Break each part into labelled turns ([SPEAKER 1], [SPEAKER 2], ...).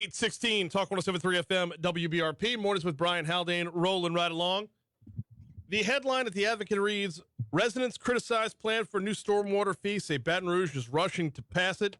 [SPEAKER 1] 816 Talk 107.3 FM WBRP. Mornings with Brian Haldane rolling right along. The headline at the Advocate reads, residents criticize plan for new stormwater fee, say Baton Rouge is rushing to pass it.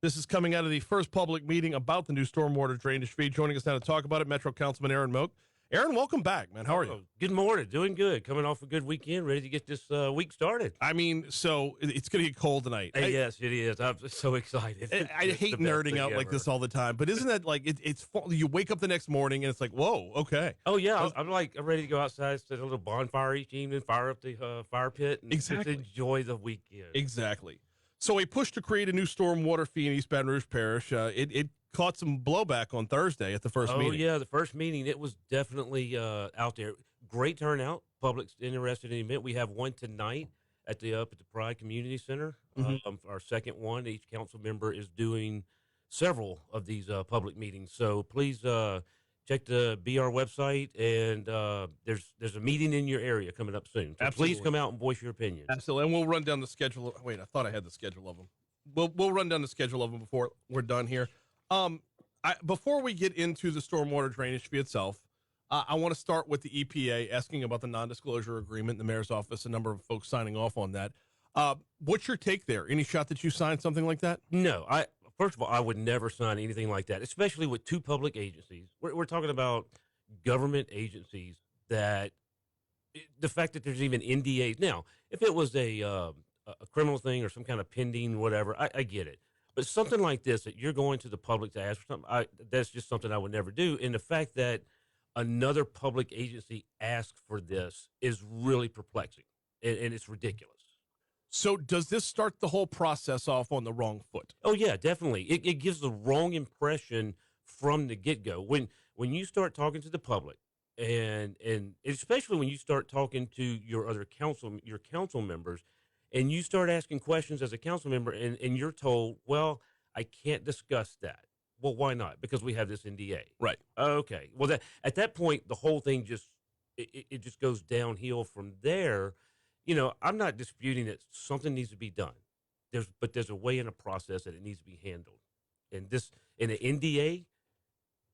[SPEAKER 1] This is coming out of the first public meeting about the new stormwater drainage fee. Joining us now to talk about it, Metro Councilman Aaron Moake. Aaron, welcome back, man. How are you?
[SPEAKER 2] Good morning. Doing good. Coming off a good weekend. Ready to get this week started.
[SPEAKER 1] I mean, so it's going to get cold tonight.
[SPEAKER 2] Yes, it is. I'm so excited.
[SPEAKER 1] I hate nerding out like this all the time, but isn't that like it's fall? You wake up the next morning and it's like, whoa, okay.
[SPEAKER 2] Oh, yeah. I'm ready to go outside, set a little bonfire each evening, fire up the fire pit, and just enjoy the weekend.
[SPEAKER 1] Exactly. So a push to create a new stormwater fee in East Baton Rouge Parish, it caught some blowback on Thursday at the first meeting.
[SPEAKER 2] Oh, yeah, the first meeting, it was definitely out there. Great turnout. Public's interested in the event. We have one tonight at the Pride Community Center. Our second one. Each council member is doing several of these public meetings. So please check the BR website, and there's a meeting in your area coming up soon. So please come out and voice your opinion.
[SPEAKER 1] Absolutely, and we'll run down the schedule. Wait, I thought I had the schedule of them. We'll run down the schedule of them before we're done here. Before we get into the stormwater drainage fee itself, I want to start with the EPA asking about the non-disclosure agreement in the mayor's office, a number of folks signing off on that. What's your take there? Any shot that you signed something like that?
[SPEAKER 2] No, first of all, I would never sign anything like that, especially with two public agencies. We're talking about government agencies that the fact that there's even NDAs. Now, if it was a criminal thing or some kind of pending whatever, I get it. But something like this, that you're going to the public to ask for something, that's just something I would never do. And the fact that another public agency asked for this is really perplexing, and it's ridiculous.
[SPEAKER 1] So does this start the whole process off on the wrong foot?
[SPEAKER 2] Oh, yeah, definitely. It gives the wrong impression from the get-go. When you start talking to the public, and especially when you start talking to your council members, and you start asking questions as a council member, and you're told, well, I can't discuss that. Well, why not? Because we have this NDA.
[SPEAKER 1] Right.
[SPEAKER 2] Okay. Well, at that point, the whole thing just goes downhill from there. You know, I'm not disputing that something needs to be done. But there's a way and a process that it needs to be handled. And in an NDA,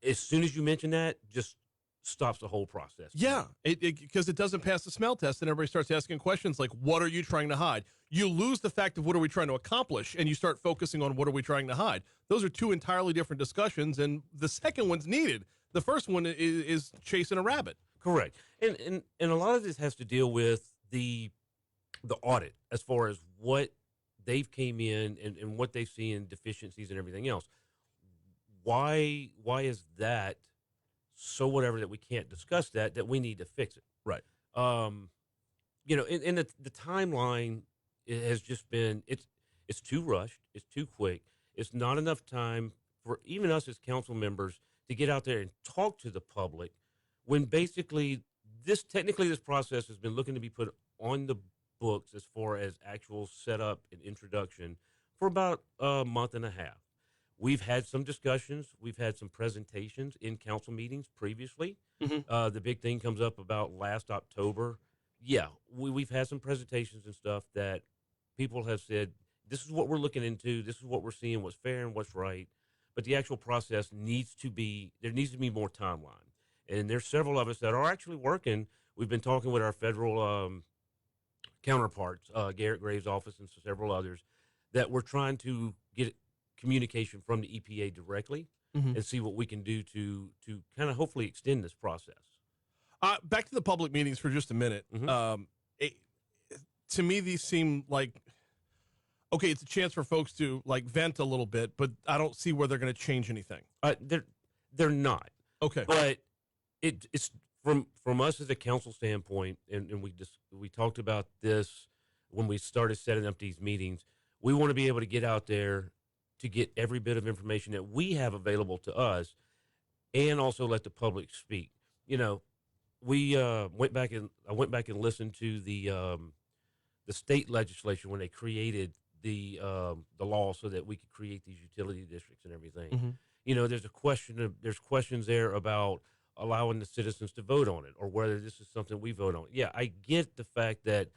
[SPEAKER 2] as soon as you mention that, just stops the whole process.
[SPEAKER 1] Yeah, because it doesn't pass the smell test, and everybody starts asking questions like, what are you trying to hide? You lose the fact of what are we trying to accomplish, and you start focusing on what are we trying to hide. Those are two entirely different discussions, and the second one's needed. The first one is chasing a rabbit.
[SPEAKER 2] Correct. And a lot of this has to deal with the audit as far as what they've came in and what they see in deficiencies and everything else. Why is that so whatever that we can't discuss that we need to fix it?
[SPEAKER 1] Right.
[SPEAKER 2] You know, in the timeline, it has just been, it's too rushed. It's too quick. It's not enough time for even us as council members to get out there and talk to the public when basically this process has been looking to be put on the books as far as actual setup and introduction for about a month and a half. We've had some discussions. We've had some presentations in council meetings previously. Mm-hmm. The big thing comes up about last October. Yeah, we've had some presentations and stuff that people have said, this is what we're looking into. This is what we're seeing, what's fair and what's right. But the actual process there needs to be more timeline. And there's several of us that are actually working. We've been talking with our federal counterparts, Garrett Graves' office and several others, that we're trying to get communication from the EPA directly and see what we can do to kind of hopefully extend this process.
[SPEAKER 1] Back to the public meetings for just a minute. Mm-hmm. To me, these seem like, okay, it's a chance for folks to like vent a little bit, but I don't see where they're going to change anything.
[SPEAKER 2] They're not.
[SPEAKER 1] Okay.
[SPEAKER 2] But it's from us as a council standpoint, and we talked about this when we started setting up these meetings. We want to be able to get out there to get every bit of information that we have available to us, and also let the public speak. You know, I went back and listened to the state legislature when they created the law so that we could create these utility districts and everything. Mm-hmm. You know, there's questions there about allowing the citizens to vote on it, or whether this is something we vote on. Yeah, I get the fact that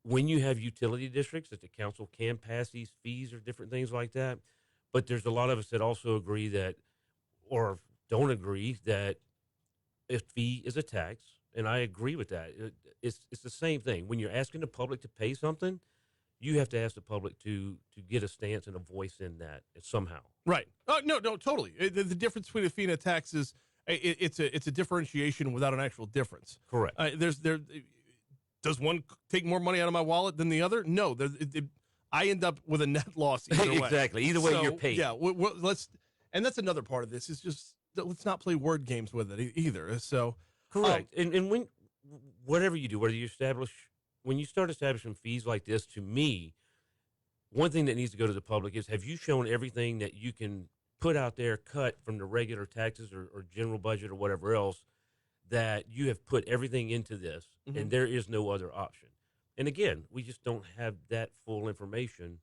[SPEAKER 2] when you have utility districts, that the council can pass these fees or different things like that. But there's a lot of us that also agree that or don't agree that a fee is a tax, and I agree with that. It's the same thing. When you're asking the public to pay something, you have to ask the public to get a stance and a voice in that somehow.
[SPEAKER 1] Right. No, totally. The difference between a fee and a tax is it's a differentiation without an actual difference.
[SPEAKER 2] Correct.
[SPEAKER 1] Does one take more money out of my wallet than the other? No. I end up with a net loss either way.
[SPEAKER 2] Exactly. Either way, you're paid.
[SPEAKER 1] Yeah. And that's another part of this is just let's not play word games with it either. So
[SPEAKER 2] correct. And when whatever you do, when you start establishing fees like this, to me, one thing that needs to go to the public is, have you shown everything that you can put out there, cut from the regular taxes or general budget or whatever else, that you have put everything into this, and there is no other option? And again, we just don't have that full information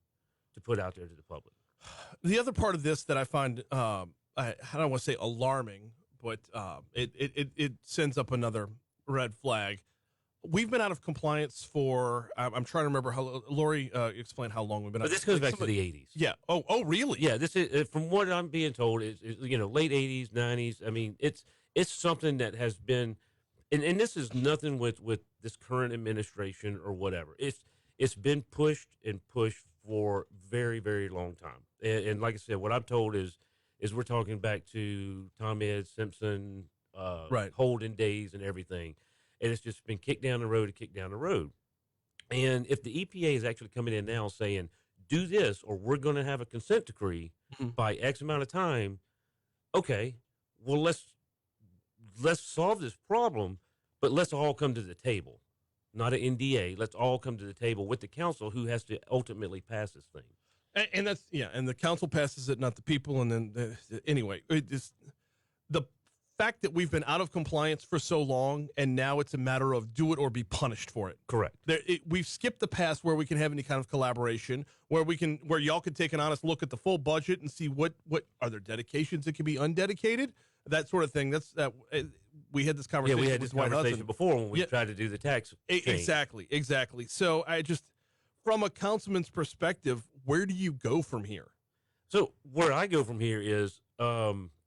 [SPEAKER 2] to put out there to the public.
[SPEAKER 1] The other part of this that I find, I don't want to say alarming, but it sends up another red flag. We've been out of compliance for, I'm trying to remember how, Lori explained how long we've been out.
[SPEAKER 2] But this goes back to the 80s.
[SPEAKER 1] Yeah. Oh, really?
[SPEAKER 2] Yeah, this is, from what I'm being told, is late 80s, 90s. I mean, it's something that has been, and this is nothing with this current administration or whatever. It's been pushed and pushed for very, very long time. And like I said, what I'm told is we're talking back to Tom Ed Simpson,
[SPEAKER 1] right,
[SPEAKER 2] Haldane days and everything. And it's just been kicked down the road and kicked down the road. And if the EPA is actually coming in now saying, do this, or we're going to have a consent decree by X amount of time, okay, well, let's solve this problem, but let's all come to the table. Not an NDA. Let's all come to the table with the council, who has to ultimately pass this thing.
[SPEAKER 1] And that's, and the council passes it, not the people. And then, anyway, the fact that we've been out of compliance for so long, and now it's a matter of do it or be punished for it.
[SPEAKER 2] Correct.
[SPEAKER 1] We've skipped the past where we can have any kind of collaboration, where y'all can take an honest look at the full budget and see what are there dedications that can be undedicated, that sort of thing. We had this conversation.
[SPEAKER 2] Yeah, we had this conversation before when we tried to do the tax change.
[SPEAKER 1] Exactly. So I just, from a councilman's perspective, where do you go from here?
[SPEAKER 2] So where I go from here is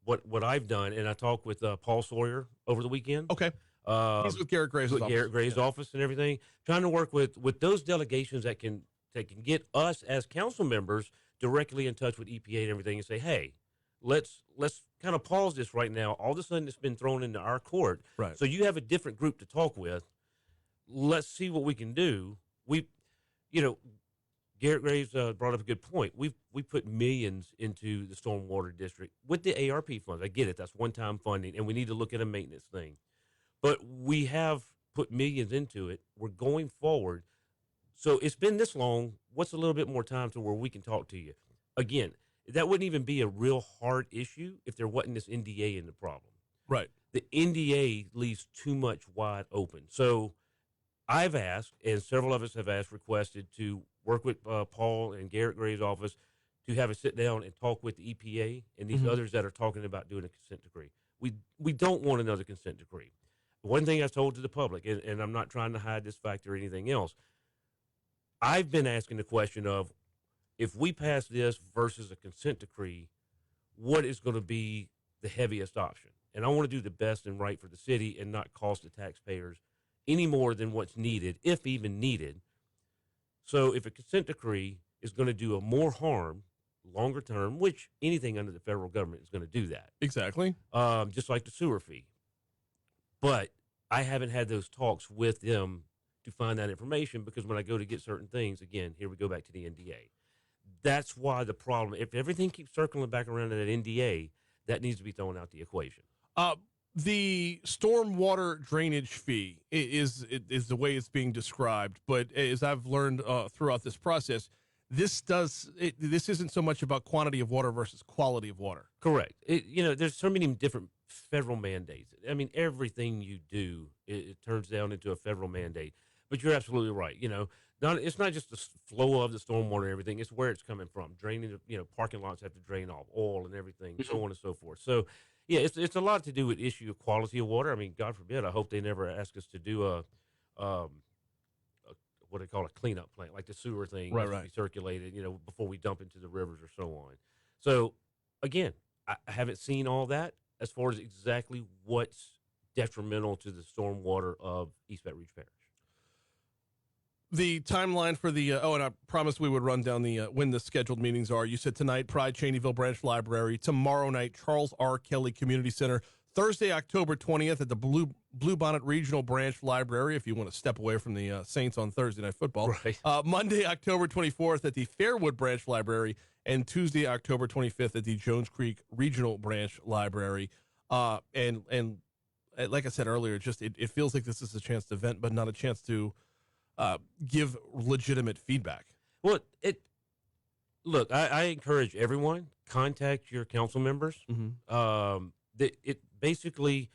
[SPEAKER 2] what I've done, and I talked with Paul Sawyer over the weekend.
[SPEAKER 1] Okay. He's with Garrett Gray's office.
[SPEAKER 2] Garrett Gray's office and everything, trying to work with those delegations that can get us as council members directly in touch with EPA and everything, and say, hey, let's kind of pause this right now. All of a sudden, it's been thrown into our court.
[SPEAKER 1] Right.
[SPEAKER 2] So you have a different group to talk with. Let's see what we can do. Garrett Graves brought up a good point. We put millions into the stormwater district with the ARP funds. I get it. That's one-time funding, and we need to look at a maintenance thing. But we have put millions into it. We're going forward. So it's been this long. What's a little bit more time to where we can talk to you? Again, that wouldn't even be a real hard issue if there wasn't this NDA in the problem.
[SPEAKER 1] Right.
[SPEAKER 2] The NDA leaves too much wide open. So I've asked, and several of us have requested to work with Paul and Garrett Gray's office to have a sit down and talk with the EPA and these others that are talking about doing a consent decree. We don't want another consent decree. One thing I've told to the public, and I'm not trying to hide this fact or anything else, I've been asking the question of, if we pass this versus a consent decree, what is going to be the heaviest option? And I want to do the best and right for the city and not cost the taxpayers any more than what's needed, if even needed. So if a consent decree is going to do a more harm longer term, which anything under the federal government is going to do that.
[SPEAKER 1] Exactly.
[SPEAKER 2] Just like the sewer fee. But I haven't had those talks with them to find that information, because when I go to get certain things, again, here we go back to the NDA. That's why the problem, if everything keeps circling back around to that NDA, that needs to be thrown out the equation.
[SPEAKER 1] The stormwater drainage fee is the way it's being described, but as I've learned throughout this process, this isn't so much about quantity of water versus quality of water. Correct.
[SPEAKER 2] There's so many different federal mandates. I mean, everything you do, it turns down into a federal mandate. But you're absolutely right. It's not just the flow of the stormwater and everything; it's where it's coming from. Draining, parking lots have to drain off oil and everything, so on and so forth. So, yeah, it's a lot to do with issue of quality of water. I mean, God forbid, I hope they never ask us to do a what they call a cleanup plant, like the sewer thing,
[SPEAKER 1] right.
[SPEAKER 2] Be circulated, before we dump into the rivers or so on. So, again, I haven't seen all that as far as exactly what's detrimental to the stormwater of East Baton Rouge Parish.
[SPEAKER 1] The timeline for the and I promised we would run down the when the scheduled meetings are. You said tonight, Pride Cheneyville Branch Library. Tomorrow night, Charles R. Kelly Community Center. Thursday, October 20th at the Bluebonnet Regional Branch Library, if you want to step away from the Saints on Thursday Night Football.
[SPEAKER 2] Right.
[SPEAKER 1] Monday, October 24th at the Fairwood Branch Library, and Tuesday, October 25th at the Jones Creek Regional Branch Library. And like I said earlier, it feels like this is a chance to vent, but not a chance to give legitimate feedback.
[SPEAKER 2] Well, look, I encourage everyone, contact your council members.
[SPEAKER 1] Mm-hmm.
[SPEAKER 2] Basically,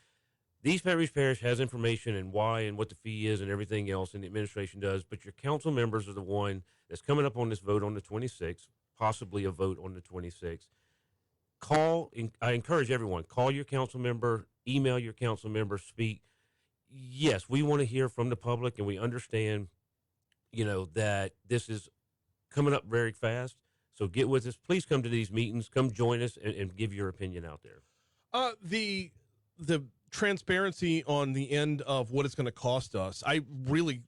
[SPEAKER 2] the East Baton Rouge Parish has information and why and what the fee is and everything else, and the administration does, but your council members are the one that's coming up on this vote on the 26th, possibly a vote on the 26th. I encourage everyone, call your council member, email your council member, speak. Yes, we want to hear from the public, and we understand, that this is coming up very fast. So get with us. Please come to these meetings. Come join us and give your opinion out there.
[SPEAKER 1] The transparency on the end of what it's going to cost us, I really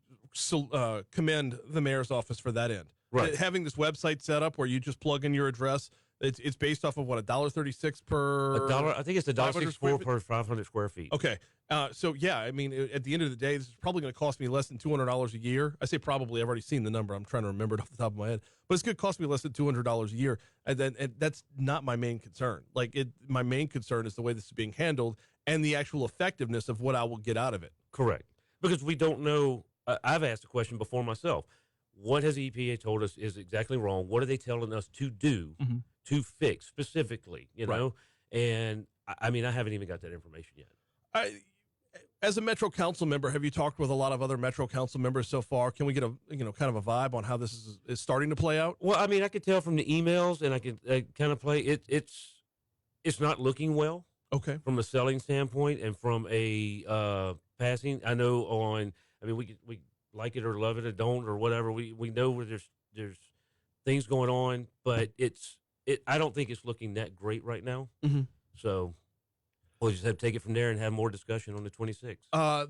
[SPEAKER 1] commend the mayor's office for that end.
[SPEAKER 2] Right.
[SPEAKER 1] Having this website set up where you just plug in your address. It's based off of what, $1.36 per
[SPEAKER 2] $1. I think it's $1.64 per 500 square feet.
[SPEAKER 1] Okay. So yeah, I mean, at the end of the day, this is probably going to cost me less than $200 a year. I say probably. I've already seen the number. I'm trying to remember it off the top of my head, but it's going to cost me less than $200 a year. And that's not my main concern. My main concern is the way this is being handled and the actual effectiveness of what I will get out of it.
[SPEAKER 2] Correct. Because we don't know. I've asked the question before myself. What has the EPA told us is exactly wrong? What are they telling us to do to fix specifically,
[SPEAKER 1] Right.
[SPEAKER 2] And I mean, I haven't even got that information yet.
[SPEAKER 1] As a Metro Council member, have you talked with a lot of other Metro Council members so far? Can we get a kind of a vibe on how this is starting to play out?
[SPEAKER 2] Well, I mean, I could tell from the emails, and I could kind of play it. It's not looking well.
[SPEAKER 1] Okay.
[SPEAKER 2] From a selling standpoint and from a passing. I know we like it or love it or don't or whatever. We know where there's things going on, but I don't think it's looking that great right now.
[SPEAKER 1] Mm-hmm.
[SPEAKER 2] So we'll just have to take it from there and have more discussion on the 26th.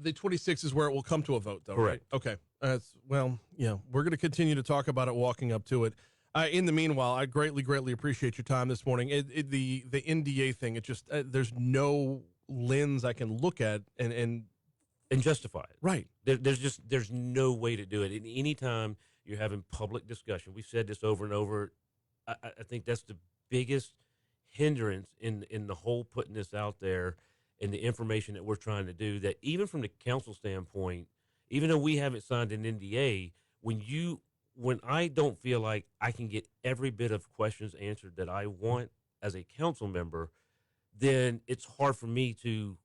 [SPEAKER 1] The 26th is where it will come to a vote, though.
[SPEAKER 2] Correct.
[SPEAKER 1] Right? Okay. We're going to continue to talk about it walking up to it. In the meanwhile, I greatly appreciate your time this morning. The NDA thing, it just there's no lens I can look at and
[SPEAKER 2] justify it.
[SPEAKER 1] Right.
[SPEAKER 2] There's no way to do it. And anytime you're having public discussion, we've said this over and over. I think that's the biggest hindrance in the whole putting this out there and the information that we're trying to do, that even from the council standpoint, even though we haven't signed an NDA, when I don't feel like I can get every bit of questions answered that I want as a council member, then it's hard for me to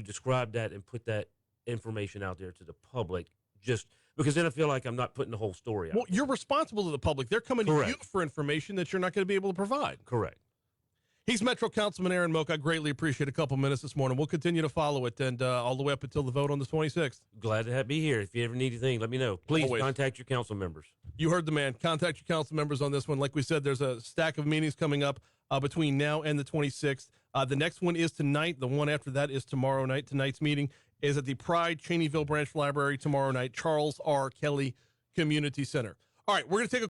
[SPEAKER 2] describe that and put that information out there to the public, just because then I feel like I'm not putting the whole story out.
[SPEAKER 1] Well, you're responsible to the public. They're coming
[SPEAKER 2] Correct.
[SPEAKER 1] to you for information that you're not going to be able to provide.
[SPEAKER 2] Correct.
[SPEAKER 1] He's Metro Councilman Aaron Moake. I greatly appreciate a couple minutes this morning. We'll continue to follow it and all the way up until the vote on the 26th.
[SPEAKER 2] Glad to be here. If you ever need anything, let me know. Please
[SPEAKER 1] Always.
[SPEAKER 2] Contact your council members.
[SPEAKER 1] You heard the man. Contact your council members on this one. Like we said, there's a stack of meetings coming up between now and the 26th. The next one is tonight. The one after that is tomorrow night. Tonight's meeting is at the Pride Cheneyville Branch Library tomorrow night, Charles R. Kelly Community Center. All right, we're going to take a